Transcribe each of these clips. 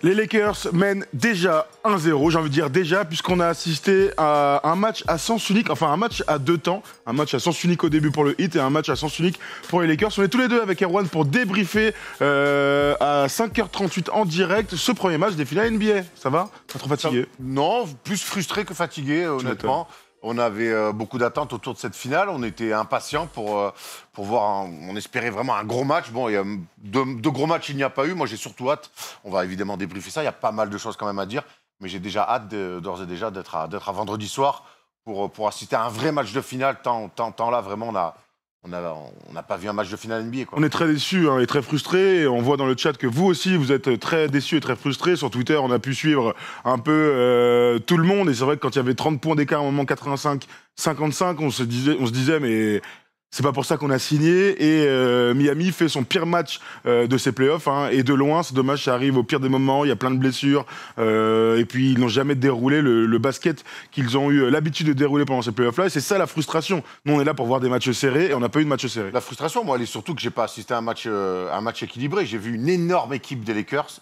Les Lakers mènent déjà 1-0, j'ai envie de dire déjà, puisqu'on a assisté à un match à sens unique, enfin un match à deux temps, un match à sens unique au début pour le Heat et un match à sens unique pour les Lakers. On est tous les deux avec Erwan pour débriefer à 5h38 en direct ce premier match des finales NBA. Ça va? Pas trop fatigué? Non, plus frustré que fatigué, honnêtement. On avait beaucoup d'attentes autour de cette finale. On était impatients pour voir. On espérait vraiment un gros match. Bon, il y a deux gros matchs, il n'y a pas eu. Moi, j'ai surtout hâte. On va évidemment débriefer ça. Il y a pas mal de choses quand même à dire. Mais j'ai déjà hâte, d'ores et déjà, d'être à vendredi soir pour assister à un vrai match de finale. Tant là, vraiment, on n'a pas vu un match de finale NBA, quoi. On est très déçus et très frustrés. On voit dans le chat que vous aussi, vous êtes très déçus et très frustrés. Sur Twitter, on a pu suivre un peu tout le monde. Et c'est vrai que quand il y avait 30 points d'écart, au moment 85-55, on se disait mais c'est pas pour ça qu'on a signé. Et Miami fait son pire match de ses playoffs. Et de loin, c'est dommage, ça arrive au pire des moments. Il y a plein de blessures. Et puis, ils n'ont jamais déroulé le basket qu'ils ont eu l'habitude de dérouler pendant ces playoffs-là. Et c'est ça la frustration. Nous, on est là pour voir des matchs serrés et on n'a pas eu de match serré. La frustration, moi, elle est surtout que j'ai pas assisté à un match équilibré. J'ai vu une énorme équipe des Lakers.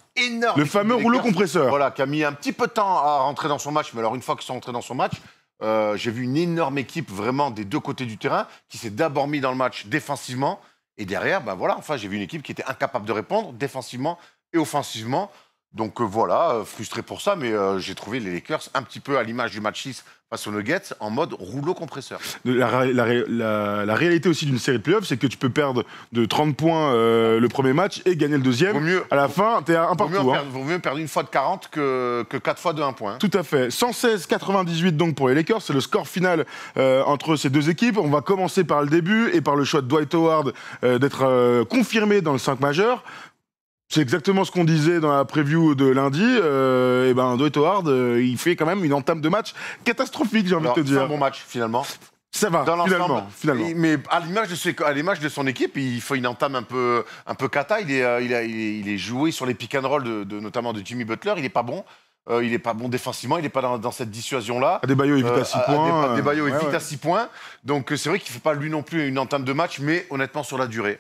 Le fameux rouleau compresseur. Voilà, qui a mis un petit peu de temps à rentrer dans son match. Mais alors, une fois qu'ils sont rentrés dans son match, j'ai vu une énorme équipe vraiment des deux côtés du terrain qui s'est d'abord mis dans le match défensivement et derrière, j'ai vu une équipe qui était incapable de répondre défensivement et offensivement. Donc voilà, frustré pour ça, mais j'ai trouvé les Lakers un petit peu à l'image du match 6 face aux Nuggets en mode rouleau compresseur. La réalité aussi d'une série de playoffs, c'est que tu peux perdre de 30 points le premier match et gagner le deuxième. À la fin, t'es à un partout. Vaut mieux perdre une fois de 40 que 4 fois de 1 point. Tout à fait. 116-98 donc pour les Lakers, c'est le score final entre ces deux équipes. On va commencer par le début et par le choix de Dwight Howard d'être confirmé dans le 5 majeur. C'est exactement ce qu'on disait dans la preview de lundi. Dwight Howard, il fait quand même une entame de match catastrophique, j'ai envie de te dire. C'est un bon match, finalement. Ça va, dans finalement. Mais à l'image de son équipe, il fait une entame un peu cata. Il est joué sur les pick and roll, notamment de Jimmy Butler. Il n'est pas bon. Il n'est pas bon défensivement. Il n'est pas dans cette dissuasion-là. Adebayo est vite à 6 points. Adebayo est vite à 6 points. Donc c'est vrai qu'il ne fait pas lui non plus une entame de match, mais honnêtement, sur la durée.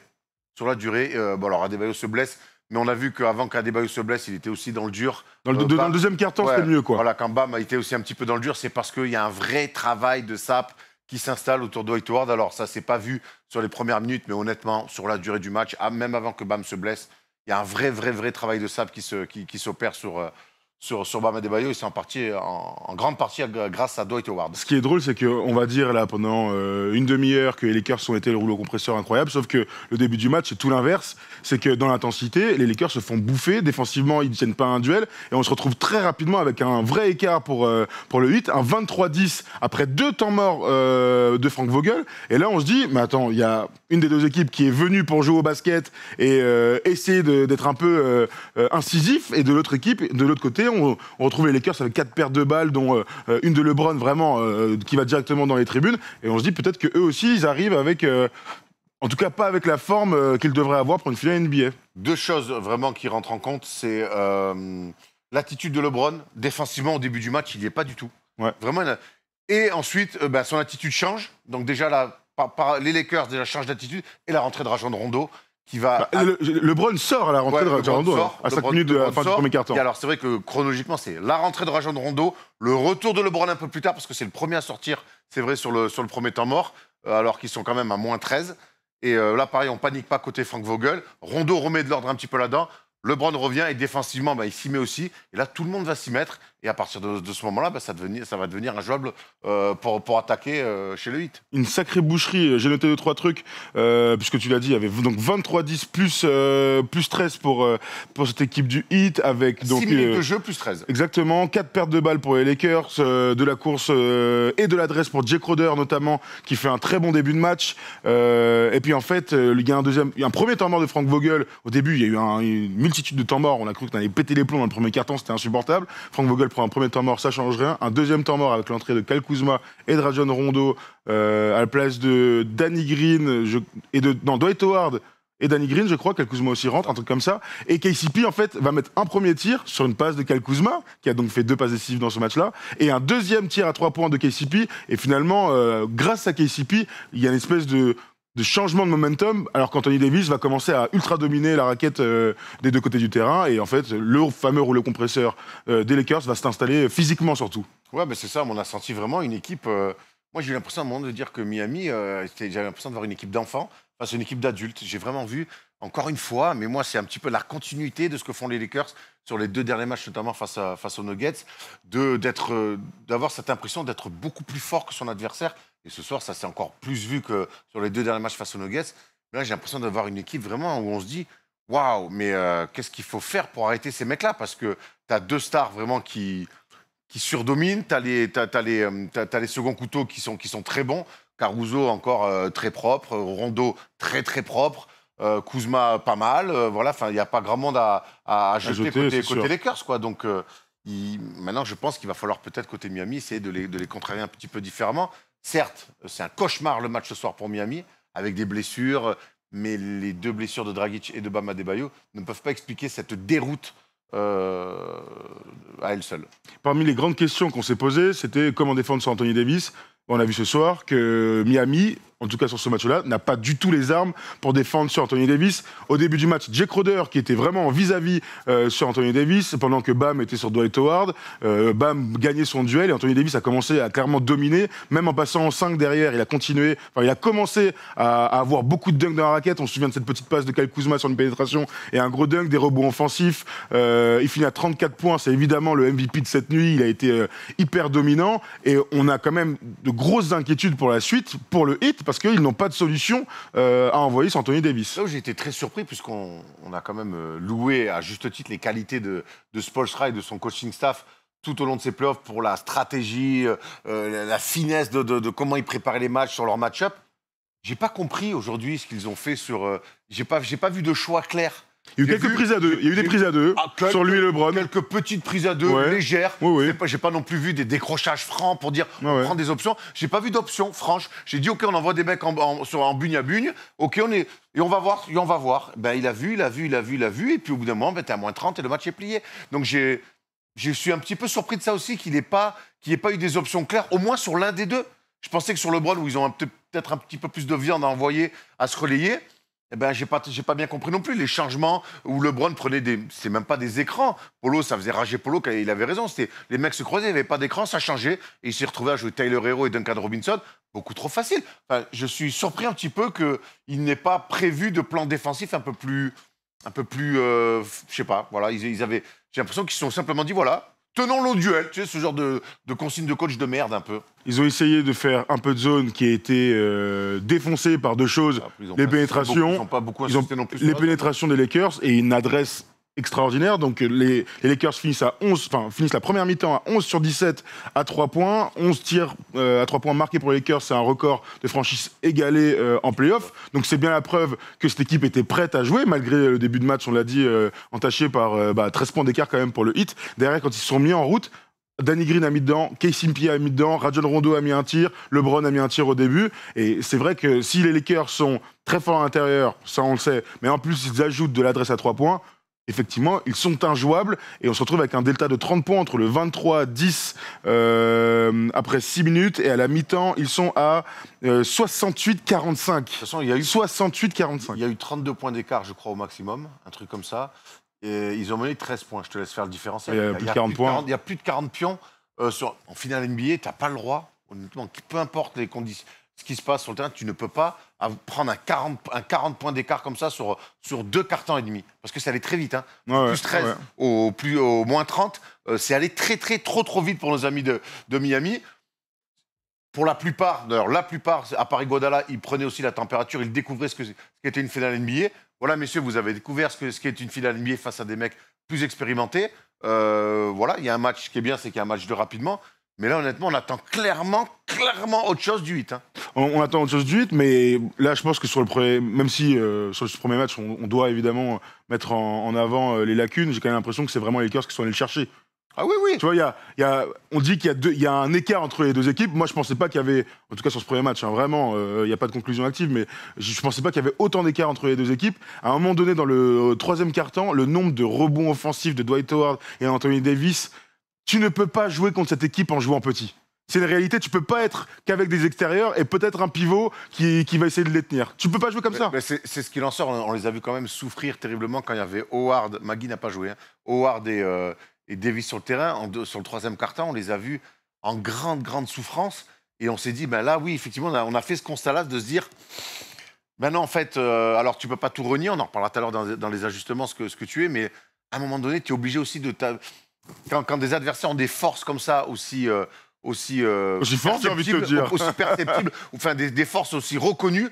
Alors Adebayo se blesse. Mais on a vu qu'avant qu'Adebayo se blesse, il était aussi dans le dur. Dans le deuxième quart-temps, c'était mieux, quoi. Voilà, quand Bam a été aussi un petit peu dans le dur, c'est parce qu'il y a un vrai travail de sap qui s'installe autour de Dwight Howard. Alors, ça, c'est pas vu sur les premières minutes, mais honnêtement, sur la durée du match, même avant que Bam se blesse, il y a un vrai travail de sap qui s'opère sur Bam Adebayo, et c'est en grande partie grâce à Dwight Howard. Ce qui est drôle, c'est qu'on va dire là pendant une demi-heure que les Lakers ont été le rouleau compresseur incroyable, sauf que le début du match, c'est tout l'inverse. C'est que dans l'intensité, les Lakers se font bouffer. Défensivement, ils ne tiennent pas un duel. Et on se retrouve très rapidement avec un vrai écart pour le Heat, un 23-10 après 2 temps morts de Frank Vogel. Et là, on se dit, mais attends, il y a une des deux équipes qui est venue pour jouer au basket et essayer d'être un peu incisif. Et de l'autre équipe, de l'autre côté, on retrouve les Lakers avec 4 pertes de balles, dont une de LeBron vraiment qui va directement dans les tribunes. Et on se dit peut-être qu'eux aussi, ils arrivent avec, en tout cas pas avec la forme qu'ils devraient avoir pour une finale NBA. Deux choses vraiment qui rentrent en compte, c'est l'attitude de LeBron. Défensivement, au début du match, il n'y est pas du tout. Ouais. Vraiment. Et ensuite, son attitude change. Donc déjà, les Lakers déjà changent d'attitude. Et la rentrée de Rajon Rondo, qui va... LeBron sort à la rentrée de Rajon Rondo, à 5 minutes de la fin du premier quart-temps. Et alors, c'est vrai que chronologiquement, c'est la rentrée de Rajon Rondo, le retour de LeBron un peu plus tard, parce que c'est le premier à sortir, c'est vrai, sur le premier temps mort, alors qu'ils sont quand même à moins 13. Et là, pareil, on panique pas côté Frank Vogel. Rondo remet de l'ordre un petit peu là-dedans. LeBron revient et défensivement, il s'y met aussi. Et là, tout le monde va s'y mettre. Et à partir de ce moment-là, ça va devenir injouable pour attaquer chez le Heat. Une sacrée boucherie. J'ai noté 2-3 trucs, puisque tu l'as dit, il y avait donc 23-10 plus 13 pour cette équipe du Heat. Avec, donc, 6 minutes de jeu plus 13. Exactement. 4 pertes de balles pour les Lakers, de la course et de l'adresse pour Jay Crowder notamment, qui fait un très bon début de match. Et puis en fait, il y a un premier temps mort de Frank Vogel. Au début, il y a eu une multitude de temps morts. On a cru qu'on allait péter les plombs dans le premier quart-temps, c'était insupportable. Frank Vogel prend un premier temps mort, ça change rien. Un deuxième temps mort avec l'entrée de Kyle Kuzma et de Rajon Rondo à la place de Danny Green Dwight Howard et Danny Green, je crois. Kyle Kuzma aussi rentre, un truc comme ça. Et KCP, en fait, va mettre un premier tir sur une passe de Kyle Kuzma, qui a donc fait 2 passes décisives dans ce match-là, et un deuxième tir à 3 points de KCP. Et finalement, grâce à KCP, il y a une espèce de de changement de momentum, alors qu'Anthony Davis va commencer à ultra dominer la raquette des deux côtés du terrain. Et en fait, le fameux rouleau compresseur des Lakers va s'installer physiquement surtout. Ouais, mais c'est ça, on a senti vraiment une équipe. Moi, j'ai eu l'impression à un moment de dire que Miami, j'avais l'impression de voir une équipe d'enfants face à une équipe d'adultes. J'ai vraiment vu, encore une fois, mais moi, c'est un petit peu la continuité de ce que font les Lakers sur les 2 derniers matchs, notamment face aux Nuggets, d'avoir cette impression d'être beaucoup plus fort que son adversaire. Et ce soir, ça s'est encore plus vu que sur les 2 derniers matchs face aux Nuggets. Mais là, j'ai l'impression d'avoir une équipe vraiment où on se dit waouh, mais qu'est-ce qu'il faut faire pour arrêter ces mecs-là? Parce que tu as 2 stars vraiment qui surdominent, tu as les seconds couteaux qui sont très bons. Caruso encore très propre, Rondo très très propre, Kuzma pas mal. Voilà, il n'y a pas grand monde à jeter côté Lakers, quoi. Donc maintenant, je pense qu'il va falloir peut-être côté Miami essayer de les contrarier un petit peu différemment. Certes, c'est un cauchemar le match ce soir pour Miami, avec des blessures, mais les 2 blessures de Dragic et de Bam Adebayo ne peuvent pas expliquer cette déroute à elle seule. Parmi les grandes questions qu'on s'est posées, c'était comment défendre sur Anthony Davis. On a vu ce soir que Miami, en tout cas sur ce match-là, n'a pas du tout les armes pour défendre sur Anthony Davis. Au début du match, Jay Crowder, qui était vraiment vis-à-vis sur Anthony Davis, pendant que Bam était sur Dwight Howard, Bam gagnait son duel et Anthony Davis a commencé à clairement dominer, même en passant en 5 derrière, il a continué, il a commencé à avoir beaucoup de dunks dans la raquette. On se souvient de cette petite passe de Kyle Kuzma sur une pénétration et un gros dunk, des rebonds offensifs. Il finit à 34 points, c'est évidemment le MVP de cette nuit, il a été hyper dominant et on a quand même de grosses inquiétudes pour la suite, pour le Heat, parce qu'ils n'ont pas de solution à envoyer sur Anthony Davis. Là où j'ai été très surpris, puisqu'on a quand même loué à juste titre les qualités de Spoelstra et de son coaching staff tout au long de ces playoffs pour la stratégie, la finesse de comment ils préparaient les matchs sur leur match-up. J'ai pas compris aujourd'hui ce qu'ils ont fait sur. J'ai pas vu de choix clair. Il y a eu quelques prises à deux. Il y a eu des prises à deux sur lui et LeBron. Quelques petites prises à deux légères. J'ai pas non plus vu des décrochages francs pour dire on prend des options. J'ai pas vu d'options franches. J'ai dit ok, on envoie des mecs en bugne à bugne. Ok, et on va voir. Ben il a vu. Et puis au bout d'un moment, t'es à -30 et le match est plié. Donc je suis un petit peu surpris de ça aussi qu'il n'y ait pas eu des options claires, au moins sur l'un des deux. Je pensais que sur LeBron, où ils ont peut-être un petit peu plus de viande à envoyer, à se relayer. Eh ben, j'ai pas bien compris non plus les changements où LeBron prenait c'est même pas des écrans. Polo, ça faisait rager Polo, il avait raison. Les mecs se croisaient, il n'y avait pas d'écran, ça changeait. Et il s'est retrouvé à jouer Tyler Hero et Duncan Robinson. Beaucoup trop facile. Enfin, je suis surpris un petit peu qu'il n'ait pas prévu de plan défensif un peu plus, je sais pas. Voilà, j'ai l'impression qu'ils se sont simplement dit voilà. Tenons le duel, tu sais, ce genre de consigne de coach de merde un peu. Ils ont essayé de faire un peu de zone qui a été défoncée par 2 choses. Les pénétrations, ils n'ont pas beaucoup insisté non plus. Les pénétrations des Lakers et une adresse extraordinaire. Donc les Lakers finissent la première mi-temps à 11 sur 17 à 3 points. 11 tirs à 3 points marqués pour les Lakers. C'est un record de franchise égalé en play-off. Donc c'est bien la preuve que cette équipe était prête à jouer, malgré le début de match, on l'a dit, entaché par 13 points d'écart quand même pour le Heat. Derrière, quand ils se sont mis en route, Danny Green a mis dedans, KCP a mis dedans, Rajon Rondo a mis un tir, LeBron a mis un tir au début. Et c'est vrai que si les Lakers sont très forts à l'intérieur, ça on le sait, mais en plus ils ajoutent de l'adresse à 3 points, effectivement, ils sont injouables et on se retrouve avec un delta de 30 points entre le 23-10 après 6 minutes et à la mi-temps, ils sont à 68-45. De toute façon, il y a eu 68-45. Il y a eu 32 points d'écart, je crois, au maximum, un truc comme ça. Et ils ont mené 13 points. Je te laisse faire le différentiel. Il y a plus de 40 points. Il y a plus de 40 pions. En finale NBA, tu n'as pas le droit, honnêtement, peu importe les conditions, ce qui se passe sur le terrain, tu ne peux pas prendre un 40 points d'écart comme ça sur 2 quarts-temps et demi. Parce que ça allait très vite. Hein. Plus 13 au moins 30, c'est allé trop vite pour nos amis de Miami. Pour la plupart, à part Iguodala, ils prenaient aussi la température, ils découvraient ce qu'était une finale NBA. Voilà, messieurs, vous avez découvert ce qu'est une finale NBA face à des mecs plus expérimentés. Voilà, il y a un match qui est bien, c'est qu'il y a un match de rapidement. Mais là, honnêtement, on attend clairement autre chose du 8. Hein. On attend autre chose du 8, mais là, je pense que sur le premier, même si sur ce premier match, on doit évidemment mettre en avant les lacunes, j'ai quand même l'impression que c'est vraiment les Lakers qui sont allés le chercher. Ah oui. Tu vois, on dit qu'il y a un écart entre les 2 équipes. Moi, je pensais pas qu'il y avait, en tout cas sur ce premier match, hein, vraiment, il n'y a pas de conclusion active, mais je pensais pas qu'il y avait autant d'écart entre les 2 équipes. À un moment donné, dans le 3e quart-temps, le nombre de rebonds offensifs de Dwight Howard et Anthony Davis, tu ne peux pas jouer contre cette équipe en jouant petit. C'est une réalité, tu peux pas être qu'avec des extérieurs et peut-être un pivot qui va essayer de les tenir. Tu peux pas jouer comme ça. Mais c'est ce qu'il en sort. On les a vus quand même souffrir terriblement quand il y avait Howard, Magui n'a pas joué, hein, Howard et Davis sur le terrain. Sur le troisième quart-temps, on les a vus en grande souffrance. Et on s'est dit, ben là, oui, effectivement, on a fait ce constat-là de se dire, ben non, en fait, alors tu peux pas tout renier, on en reparlera tout à l'heure dans les ajustements, ce que tu es, mais à un moment donné, tu es obligé aussi de... Quand des adversaires ont des forces comme ça, aussi fort, j'ai envie de te dire. Aussi perceptibles, enfin des forces aussi reconnues,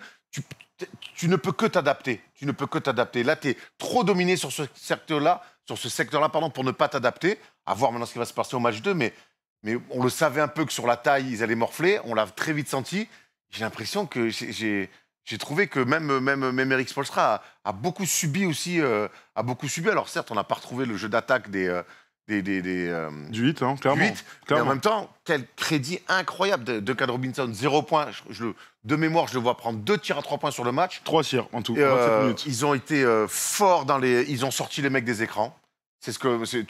tu ne peux que t'adapter. Tu ne peux que t'adapter. Là, tu es trop dominé sur ce secteur-là, pour ne pas t'adapter. À voir maintenant ce qui va se passer au match 2, mais on le savait un peu que sur la taille, ils allaient morfler. On l'a très vite senti. J'ai l'impression que j'ai trouvé que même Eric Spoelstra a beaucoup subi aussi. Alors certes, on n'a pas retrouvé le jeu d'attaque du 8, hein, clairement. 8, mais en même temps, quel crédit incroyable de Duncan Robinson. 0 points. De mémoire, je le vois prendre 2 tirs à 3 points sur le match. 3 tirs en tout, 27 minutes. Ils ont été forts ils ont sorti les mecs des écrans. Tu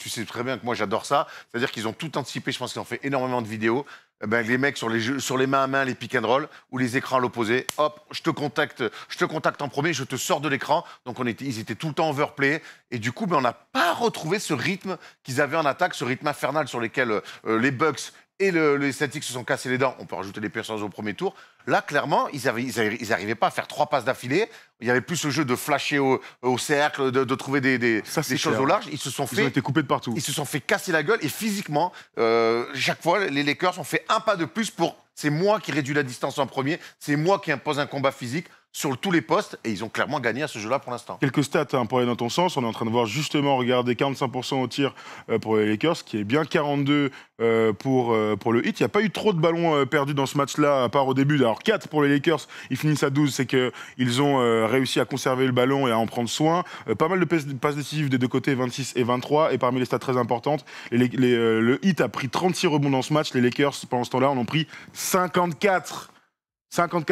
sais très bien que moi j'adore ça. C'est-à-dire qu'ils ont tout anticipé. Je pense qu'ils ont fait énormément de vidéos. Les mecs sur les mains à main, les pick and roll ou les écrans à l'opposé. Hop, je te contacte en premier, je te sors de l'écran. Donc ils étaient tout le temps overplay. Et du coup, on n'a pas retrouvé ce rythme qu'ils avaient en attaque, ce rythme infernal sur lequel les Bucks et les Celtics se sont cassés les dents. On peut rajouter les Pacers au premier tour. Là, clairement, ils n'arrivaient pas à faire 3 passes d'affilée. Il y avait plus ce jeu de flasher au cercle, de trouver des choses au large. Ils ont été coupés de partout. Ils se sont fait casser la gueule. Et physiquement, chaque fois, les Lakers ont fait un pas de plus pour... C'est moi qui réduis la distance en premier. C'est moi qui impose un combat physique sur tous les postes. Et ils ont clairement gagné à ce jeu-là pour l'instant. Quelques stats pour aller dans ton sens. On est en train de voir justement, regarder 45% au tir pour les Lakers, qui est bien 42 pour le Heat. Il n'y a pas eu trop de ballons perdus dans ce match-là, à part au début. Alors 4 pour les Lakers, ils finissent à 12. C'est qu'ils ont réussi à conserver le ballon et à en prendre soin. Pas mal de passes décisives des deux côtés, 26 et 23. Et parmi les stats très importantes, le Heat a pris 36 rebonds dans ce match. Les Lakers, pendant ce temps-là, en ont pris 54.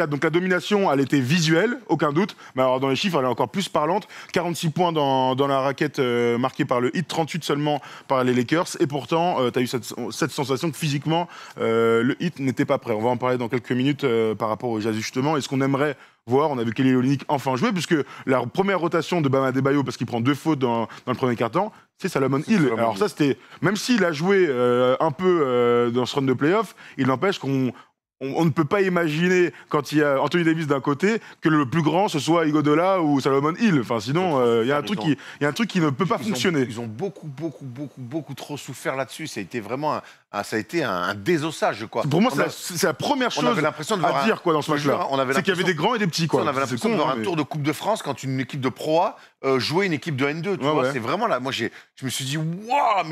Donc la domination, elle était visuelle, aucun doute. Mais alors dans les chiffres, elle est encore plus parlante. 46 points dans la raquette marquée par le Heat, 38 seulement par les Lakers. Et pourtant, tu as eu cette sensation que physiquement, le Heat n'était pas prêt. On va en parler dans quelques minutes par rapport aux ajustements. Et ce qu'on aimerait voir, on a vu Kelly Olynyk enfin jouer, puisque la première rotation de Bam Adebayo, parce qu'il prend 2 fautes dans le premier quart-temps, c'est Solomon Hill. Alors ça, c'était... Même s'il a joué un peu dans ce run de play-off, il n'empêche on ne peut pas imaginer, quand il y a Anthony Davis d'un côté, que le plus grand, ce soit Iguodala ou Solomon Hill. Enfin, sinon, il y a un truc qui ne peut pas fonctionner. Ils ont beaucoup trop souffert là-dessus. Ça a été vraiment un désossage, quoi. Pour moi, c'est la première chose à dire dans ce match-là. C'est qu'il y avait des grands et des petits, quoi. On avait l'impression de voir un tour de Coupe de France quand une équipe de Pro A jouait une équipe de N2. Tu vois, c'est vraiment là. Moi, je me suis dit, waouh,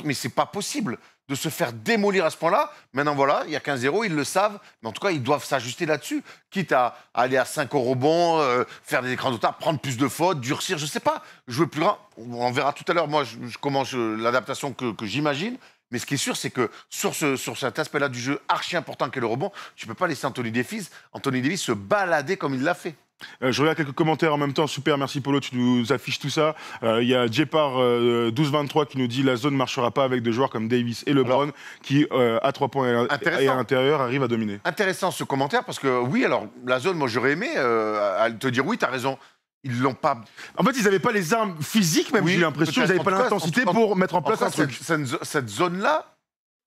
mais c'est pas possible de se faire démolir à ce point-là. Maintenant, voilà, il y a 15-0, ils le savent, mais en tout cas, ils doivent s'ajuster là-dessus, quitte à aller à 5 au rebond, faire des écrans de retard, prendre plus de fautes, durcir, je sais pas, jouer plus grand. On verra tout à l'heure, moi, comment l'adaptation que j'imagine. Mais ce qui est sûr, c'est que sur cet aspect-là du jeu archi important qu'est le rebond, tu peux pas laisser Anthony Davis se balader comme il l'a fait. Je regarde quelques commentaires en même temps. Super, merci Polo, tu nous affiches tout ça. Il y a Jepar 1223 qui nous dit la zone ne marchera pas avec des joueurs comme Davis et LeBron qui, à 3 points et à l'intérieur, arrivent à dominer. Intéressant ce commentaire parce que oui, alors la zone, moi j'aurais aimé te dire oui, tu as raison. Ils l'ont pas. En fait, ils n'avaient pas les armes physiques, même j'ai l'impression. Ils n'avaient pas l'intensité pour mettre en place un truc. Cette zone-là,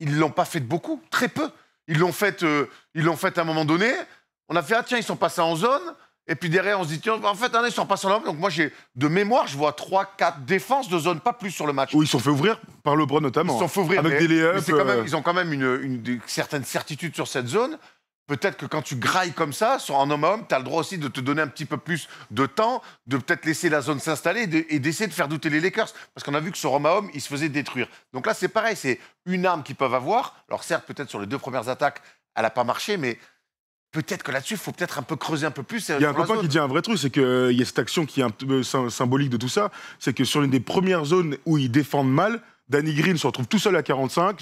ils l'ont pas fait beaucoup, très peu. Ils l'ont fait à un moment donné. On a fait tiens, ils sont passés en zone. Et puis derrière, on se dit, tiens, en fait, ils sont passés en zone. Donc moi, de mémoire, je vois 3-4 défenses de zone, pas plus sur le match. Où ils sont fait ouvrir par LeBron notamment. Ils sont fait ouvrir. Avec des lay-ups. Ils ont quand même une certaine certitude sur cette zone. Peut-être que quand tu grailles comme ça, en homme à homme, tu as le droit aussi de te donner un petit peu plus de temps, de peut-être laisser la zone s'installer et d'essayer de faire douter les Lakers. Parce qu'on a vu que sur homme à homme, ils se faisaient détruire. Donc là, c'est pareil, c'est une arme qu'ils peuvent avoir. Alors certes, peut-être sur les 2 premières attaques, elle n'a pas marché, mais peut-être que là-dessus, il faut peut-être un peu creuser un peu plus. Il y a un copain qui dit un vrai truc, c'est qu'il y a cette action qui est un peu symbolique de tout ça, c'est que sur l'une des premières zones où ils défendent mal, Danny Green se retrouve tout seul à 45,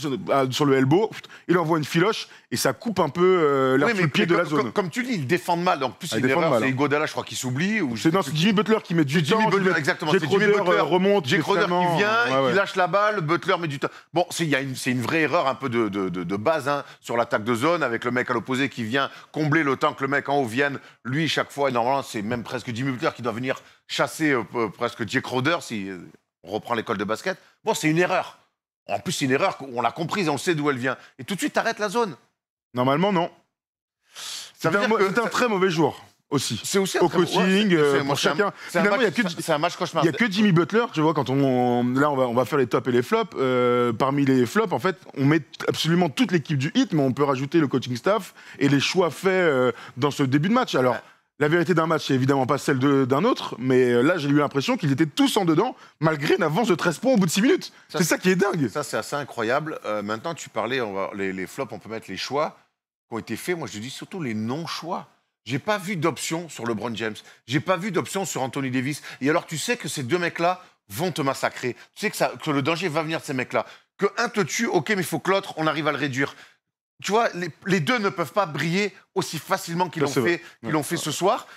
sur le elbow, il envoie une filoche et ça coupe un peu l'air sous le pied de la zone. Comme tu dis, ils défendent mal. Donc, plus, c'est une défendent erreur. mal, C'est hein. Iguodala, je crois, qui s'oublie. C'est Jimmy Butler qui met du temps. Jimmy Butler, exactement. Jay C'est Jimmy Crowder Butler remonte. Jay Crowder qui vient, qui ouais. lâche la balle, Butler met du temps. Bon, c'est une vraie erreur un peu de base hein, sur l'attaque de zone, avec le mec à l'opposé qui vient combler le temps que le mec en haut vienne. Lui, chaque fois, et normalement, c'est même presque Jimmy Butler qui doit venir chasser presque Jay Crowder, si on reprend l'école de basket. Bon, c'est une erreur. En plus, c'est une erreur, on l'a comprise, on sait d'où elle vient. Et tout de suite, t'arrêtes la zone. Normalement, non. C'était un très mauvais jour aussi. C'est aussi au coaching, pour chacun. Finalement, c'est un match cauchemar. Il n'y a que Jimmy Butler, tu vois, quand là, on va faire les tops et les flops. Parmi les flops, en fait, on met absolument toute l'équipe du Heat, mais on peut rajouter le coaching staff et les choix faits dans ce début de match. Alors, la vérité d'un match, c'est évidemment pas celle d'un autre, mais là, j'ai eu l'impression qu'ils étaient tous en dedans, malgré une avance de 13 points au bout de 6 minutes. C'est ça qui est dingue. Ça, c'est assez incroyable. Maintenant, tu parlais, les flops, on peut mettre les choix qui ont été faits. Moi, je dis surtout les non-choix. J'ai pas vu d'option sur LeBron James. J'ai pas vu d'option sur Anthony Davis. Et alors, tu sais que ces deux mecs-là vont te massacrer. Tu sais que le danger va venir de ces mecs-là. Que un te tue, ok, mais il faut que l'autre, on arrive à le réduire. Tu vois, les deux ne peuvent pas briller aussi facilement qu'ils l'ont fait ce soir,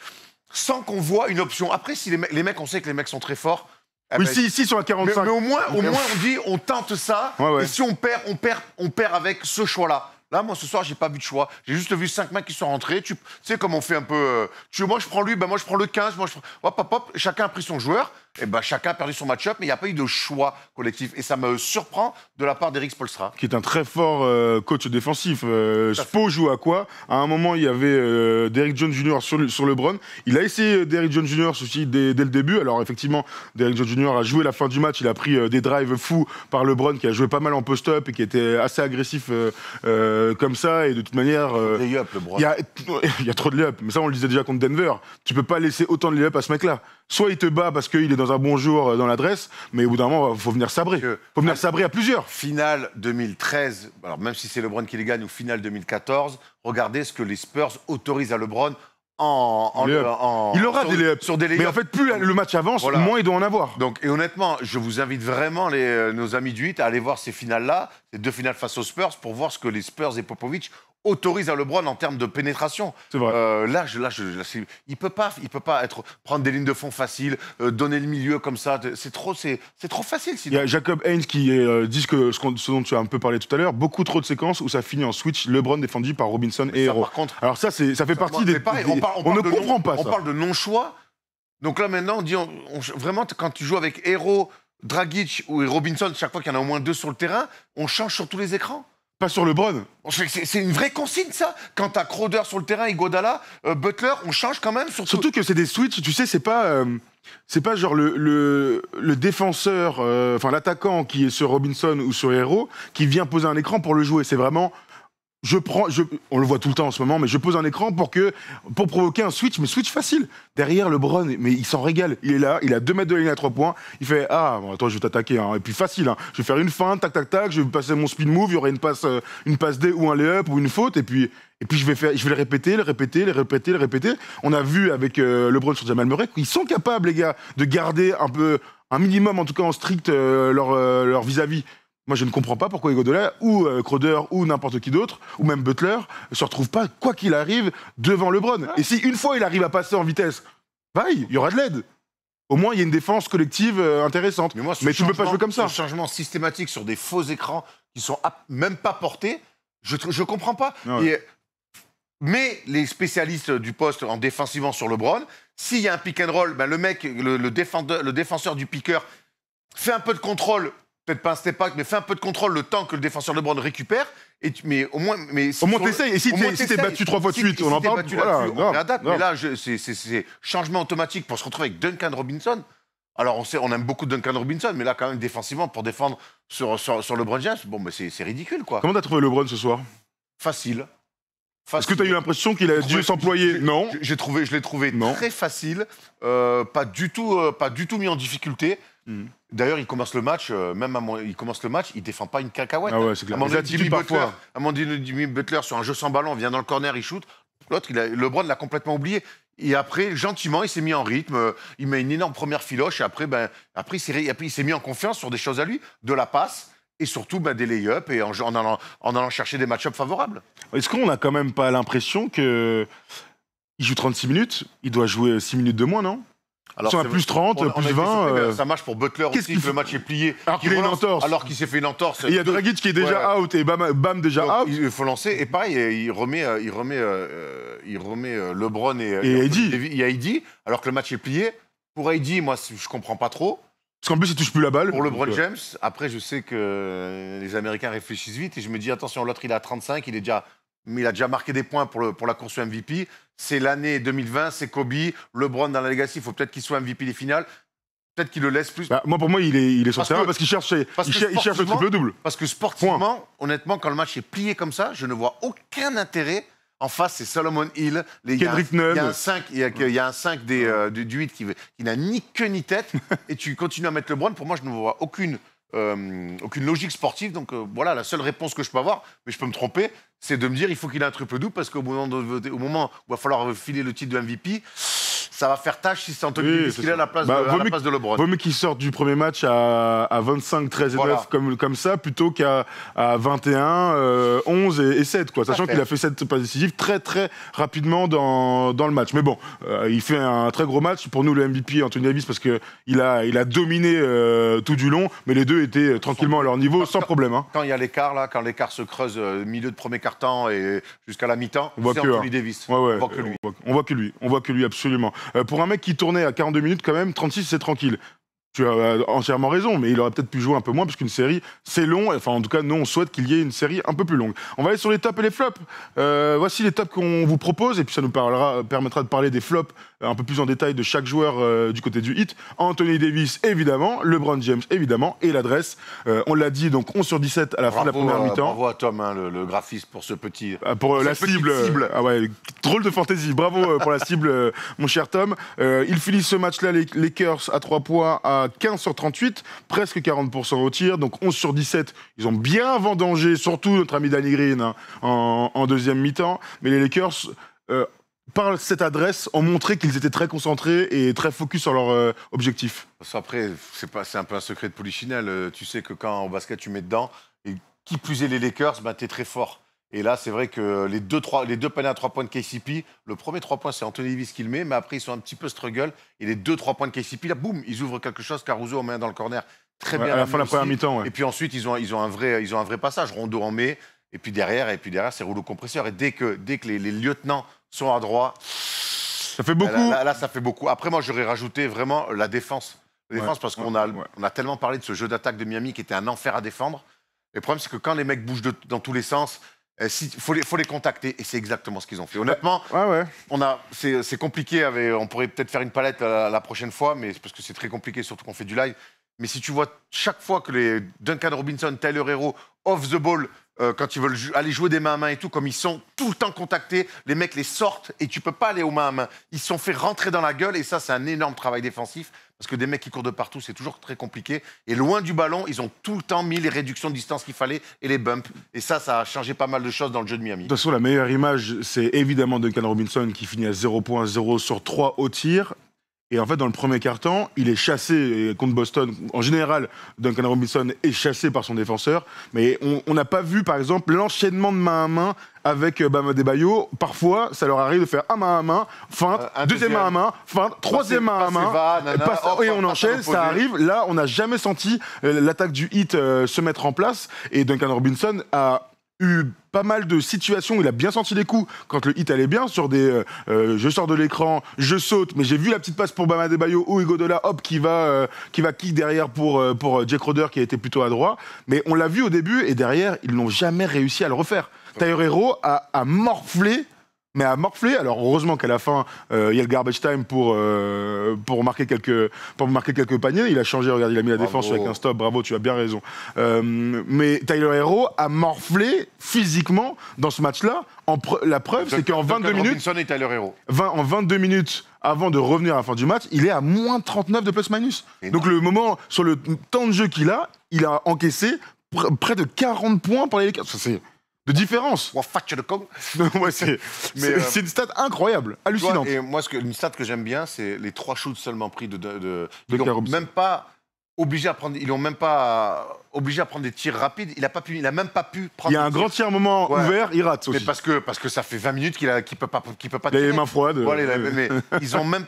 sans qu'on voit une option. Après, si les mecs, on sait que les mecs sont très forts. Oui, si, sur la 45. Mais au moins, on dit, on tente ça. Ouais. Et si on perd avec ce choix-là. Là, moi, ce soir, j'ai pas vu de choix. J'ai juste vu 5 mecs qui sont rentrés. Tu sais, comme on fait un peu... moi, je prends lui, moi, je prends le 15. Hop. Chacun a pris son joueur. Et chacun a perdu son match-up. Mais il n'y a pas eu de choix collectif. Et ça me surprend de la part d'Eric Spoelstra. Qui est un très fort coach défensif. Spo joue à quoi? À un moment, il y avait Derrick Jones Jr. sur LeBron. Il a essayé Derrick Jones Jr. aussi dès le début. Alors, effectivement, Derrick Jones Jr. a joué la fin du match. Il a pris des drives fous par LeBron, qui a joué pas mal en post-up et qui était assez agressif comme ça. Et de toute manière... Il y a trop de lay-up. Mais ça, on le disait déjà contre Denver. Tu peux pas laisser autant de lay-up à ce mec-là. Soit il te bat parce qu'il est dans un bon jour dans l'adresse, mais au bout d'un moment, il faut venir sabrer. Il faut venir sabrer à plusieurs. Finale 2013, alors même si c'est LeBron qui les gagne, ou finale 2014, regardez ce que les Spurs autorisent à LeBron il aura des lay-ups. Sur des lay-ups. Mais en fait, plus le match avance, moins il doit en avoir. Donc, et honnêtement, je vous invite vraiment, nos amis du 8, à aller voir ces finales-là, ces deux finales face aux Spurs, pour voir ce que les Spurs et Popovich autorisent à LeBron en termes de pénétration. C'est vrai. Il peut pas prendre des lignes de fond faciles, donner le milieu comme ça. C'est trop facile. Sinon. Il y a Jacob Haynes qui dit ce dont tu as un peu parlé tout à l'heure, beaucoup trop de séquences où ça finit en switch, LeBron défendu par Robinson et Herro. Alors ça fait partie des... On ne comprend pas ça. On parle de non-choix. Donc là maintenant, on dit vraiment, quand tu joues avec Herro, Dragic ou Robinson, chaque fois qu'il y en a au moins 2 sur le terrain, on change sur tous les écrans. Pas sur LeBron. C'est une vraie consigne, ça. Quand t'as Crowder sur le terrain, Iguodala, Butler, on change quand même. Surtout que c'est des switches, tu sais, c'est pas genre le défenseur, enfin l'attaquant qui est sur Robinson ou sur Herro, qui vient poser un écran pour le jouer. C'est vraiment... on le voit tout le temps en ce moment, mais je pose un écran pour provoquer un switch, mais switch facile. Derrière LeBron, mais il s'en régale. Il est là, il a 2 mètres de ligne à 3 points. Il fait bon, attends, je vais t'attaquer. Hein. Et puis facile, hein. Je vais faire une feinte, tac, je vais passer mon speed move, il y aura une passe D ou un lay-up ou une faute, et puis je vais le répéter. On a vu avec LeBron sur Jamal Murray qu'ils sont capables, les gars, de garder un minimum, en tout cas en strict, leur vis-à-vis. Moi, je ne comprends pas pourquoi Iguodala ou Crowder ou n'importe qui d'autre, ou même Butler, ne se retrouve pas, quoi qu'il arrive, devant LeBron. Et si une fois il arrive à passer en vitesse, il y aura de l'aide. Au moins, il y a une défense collective intéressante. Mais tu ne peux pas jouer comme ça. Ce changement systématique sur des faux écrans qui sont même pas portés, je ne comprends pas. Mais les spécialistes du poste en défensivement sur LeBron, s'il y a un pick and roll, le mec, le défenseur du picker fait un peu de contrôle. Peut-être pas un step back, mais fais un peu de contrôle le temps que le défenseur LeBron récupère. Mais au moins t'essayes. Et si t'es battu 3 fois de suite, on en parle. On adapte. Mais là, c'est changement automatique pour se retrouver avec Duncan Robinson. Alors, on aime beaucoup Duncan Robinson, mais là, quand même, défensivement, pour défendre sur LeBron James, c'est ridicule, quoi. Comment t'as trouvé LeBron ce soir? Facile. Est-ce que t'as eu l'impression qu'il a dû s'employer? Non. Je l'ai trouvé très facile, pas du tout mis en difficulté. D'ailleurs, il commence le match, il défend pas une cacahuète. Ah ouais, c'est clair. Jimmy Butler sur un jeu sans ballon, vient dans le corner, il shoot. L'autre, LeBron l'a complètement oublié. Et après, gentiment, il s'est mis en rythme. Il met une énorme première filoche. Et après, il s'est mis en confiance sur des choses à lui, de la passe et surtout des lay-ups et en allant chercher des match-ups favorables. Est-ce qu'on n'a quand même pas l'impression qu'il joue 36 minutes, il doit jouer 6 minutes de moins, non? Alors, c'est plus 30, plus 20. Ça marche pour Butler aussi, que le match est plié. Alors qu'il a une entorse. Alors qu'il s'est fait une entorse. Et il y a Dragic qui est déjà out et Bam déjà donc, out. Il faut lancer. Et pareil, il remet LeBron et AD. Il y a AD, alors que le match est plié. Pour AD, moi, je comprends pas trop. Parce qu'en plus, il touche plus la balle. Pour LeBron James, après, je sais que les Américains réfléchissent vite. Et je me dis, attention, l'autre, il est à 35. Mais il a déjà marqué des points pour la course au MVP. C'est l'année 2020, c'est Kobe. LeBron dans la legacy, il faut peut-être qu'il soit MVP des finales. Peut-être qu'il le laisse plus. Pour moi, il est sur le terrain parce qu'il cherche le triple-double. Parce que sportivement, honnêtement, quand le match est plié comme ça, je ne vois aucun intérêt. En face, c'est Solomon Hill. Kendrick Nunn. Il y a un 5 du 8 qui n'a ni queue ni tête. Et tu continues à mettre LeBron. Pour moi, je ne vois aucune logique sportive. Donc voilà, la seule réponse que je peux avoir, mais je peux me tromper, c'est de me dire il faut qu'il ait un triple-double parce qu'au moment où il va falloir filer le titre de MVP, ça va faire tâche si c'est Anthony Davis qui est à la place de LeBron. Vaut mieux qu'il sorte du premier match à 25, 13 et 9 comme ça, plutôt qu'à 21, 11 et 7. Quoi. Sachant qu'il a fait 7 passes décisives très très rapidement dans le match. Mais bon, il fait un très gros match. Pour nous, le MVP, Anthony Davis, parce qu'il a dominé tout du long, mais les deux étaient tranquillement à leur niveau, sans problème. Hein. Quand il y a l'écart, quand l'écart se creuse milieu de premier quart-temps et jusqu'à la mi-temps, c'est Anthony Davis. On voit que lui. On voit que lui, absolument. Pour un mec qui tournait à 42 minutes, quand même, 36, c'est tranquille. Tu as entièrement raison, mais il aurait peut-être pu jouer un peu moins, parce qu'une série, c'est long. Enfin, en tout cas, nous, on souhaite qu'il y ait une série un peu plus longue. On va aller sur les tops et les flops. Voici les tops qu'on vous propose, et puis ça nous permettra de parler des flops un peu plus en détail de chaque joueur du côté du Heat. Anthony Davis, évidemment. LeBron James, évidemment. Et l'adresse, on l'a dit, donc 11 sur 17 à la fin de la première mi-temps. Bravo à Tom, hein, le graphiste, pour ce petit... pour la cible. Ah ouais, drôle de fantaisie. Bravo pour la cible, mon cher Tom. Il finit ce match-là, les Lakers, à 3 points, à 15 sur 38, presque 40% au tir, donc 11 sur 17. Ils ont bien vendangé, surtout notre ami Danny Green, hein, en deuxième mi-temps. Mais les Lakers, par cette adresse, ont montré qu'ils étaient très concentrés et très focus sur leur objectif. Après, c'est un peu un secret de polichinelle. Tu sais que quand au basket, tu mets dedans, et qui plus est les Lakers, t'es très fort. Et là, c'est vrai que les deux paniers à 3 points de KCP, le premier 3 points, c'est Anthony Davis qui le met, mais après, ils sont un petit peu struggle. Et les 2-3 points de KCP, là, boum, ils ouvrent quelque chose. Caruso en met dans le corner. Très bien. À la fin de la première mi-temps, ouais. Et puis ensuite, ils ont un vrai passage. Rondo en met. Et puis derrière, c'est rouleau compresseur. Et dès que les lieutenants sont à droite, ça fait beaucoup. Là, ça fait beaucoup. Après, moi, j'aurais rajouté vraiment la défense. Parce qu'on a tellement parlé de ce jeu d'attaque de Miami qui était un enfer à défendre. Le problème, c'est que quand les mecs bougent dans tous les sens, faut les contacter. Et c'est exactement ce qu'ils ont fait. Honnêtement, c'est compliqué. On pourrait peut-être faire une palette la prochaine fois, mais parce que c'est très compliqué, surtout qu'on fait du live. Mais si tu vois chaque fois que les Duncan Robinson, Tyler Hero, off the ball, quand ils veulent aller jouer des mains à main et tout, comme ils sont tout le temps contactés, les mecs les sortent et tu peux pas aller aux mains à main. Ils se sont fait rentrer dans la gueule et ça, c'est un énorme travail défensif parce que des mecs qui courent de partout, c'est toujours très compliqué. Et loin du ballon, ils ont tout le temps mis les réductions de distance qu'il fallait et les bumps. Et ça a changé pas mal de choses dans le jeu de Miami. De toute façon, la meilleure image, c'est évidemment Duncan Robinson qui finit à 0.0 sur 3 au tir. Et en fait, dans le premier quart-temps, il est chassé contre Boston. En général, Duncan Robinson est chassé par son défenseur. Mais on n'a pas vu, par exemple, l'enchaînement de main à main avec Bam Adebayo. Parfois, ça leur arrive de faire un main à main, feinte, deuxième main à main, feinte, troisième main à main. Et on enchaîne, ça arrive. Là, on n'a jamais senti l'attaque du Heat se mettre en place. Et Duncan Robinson a eu pas mal de situations où il a bien senti les coups quand le hit allait bien sur des je sors de l'écran, je saute, mais j'ai vu la petite passe pour Bam Adebayo ou Iguodala, hop, qui va kick derrière pour Jake Crowder qui a été plutôt adroit, mais on l'a vu au début et derrière ils n'ont jamais réussi à le refaire. Tyler Hero a morflé. Mais à morfler, alors heureusement qu'à la fin, il y a le garbage time pour marquer quelques paniers. Il a changé, regarde, il a mis la défense avec un stop, bravo, tu as bien raison. Mais Tyler Hero a morflé physiquement dans ce match-là. La preuve, c'est qu'en 22 minutes... Robinson et Tyler Hero. En 22 minutes avant de revenir à la fin du match, il est à moins 39 de plus-minus. Donc le moment, sur le temps de jeu qu'il a, il a encaissé près de 40 points pour les Lakers. de différence. Ouais, c'est une stat incroyable, hallucinante. Et moi, une stat que j'aime bien, c'est les 3 shoots seulement pris Ils n'ont même pas obligé à prendre, ils l'ont même pas obligé à prendre des tirs rapides. Il a même pas pu prendre. Il y a un grand tir moment ouvert, il rate aussi. Mais parce que ça fait 20 minutes qu'il peut pas tirer. Il a les mains froides. Mais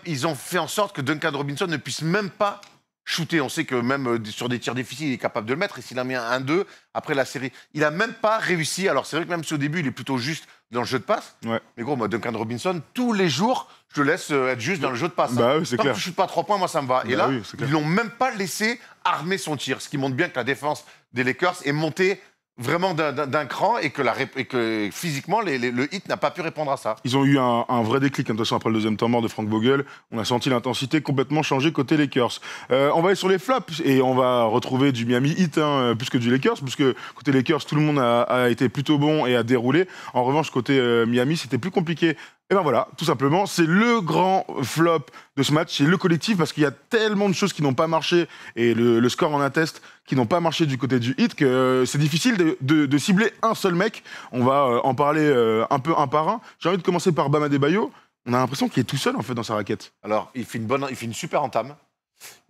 ils ont fait en sorte que Duncan Robinson ne puisse même pas shooter. On sait que même sur des tirs difficiles, il est capable de le mettre. Et s'il a mis un 1-2 après la série, il a même pas réussi. Alors c'est vrai que même si au début, il est plutôt juste dans le jeu de passe. Ouais. Mais gros, moi, Duncan Robinson, tous les jours, je le laisse être juste dans le jeu de passe. Bah oui, c'est clair. Tant que tu ne shootes pas 3 points, moi, ça me va. Et là, ils l'ont même pas laissé armer son tir. Ce qui montre bien que la défense des Lakers est montée vraiment d'un cran et que physiquement, le hit n'a pas pu répondre à ça. Ils ont eu un vrai déclic, de toute façon, après le deuxième temps mort de Frank Vogel. On a senti l'intensité complètement changer côté Lakers. On va aller sur les flops et on va retrouver du Miami Heat plus que du Lakers, puisque côté Lakers, tout le monde a été plutôt bon et a déroulé. En revanche, côté Miami, c'était plus compliqué. Et ben voilà, tout simplement, c'est le grand flop de ce match, c'est le collectif, parce qu'il y a tellement de choses qui n'ont pas marché, et le score en atteste, qui n'ont pas marché du côté du Heat, que c'est difficile de cibler un seul mec. On va en parler un peu un par un. J'ai envie de commencer par Bam Adebayo. On a l'impression qu'il est tout seul, en fait, dans sa raquette. Alors, il fait une super entame.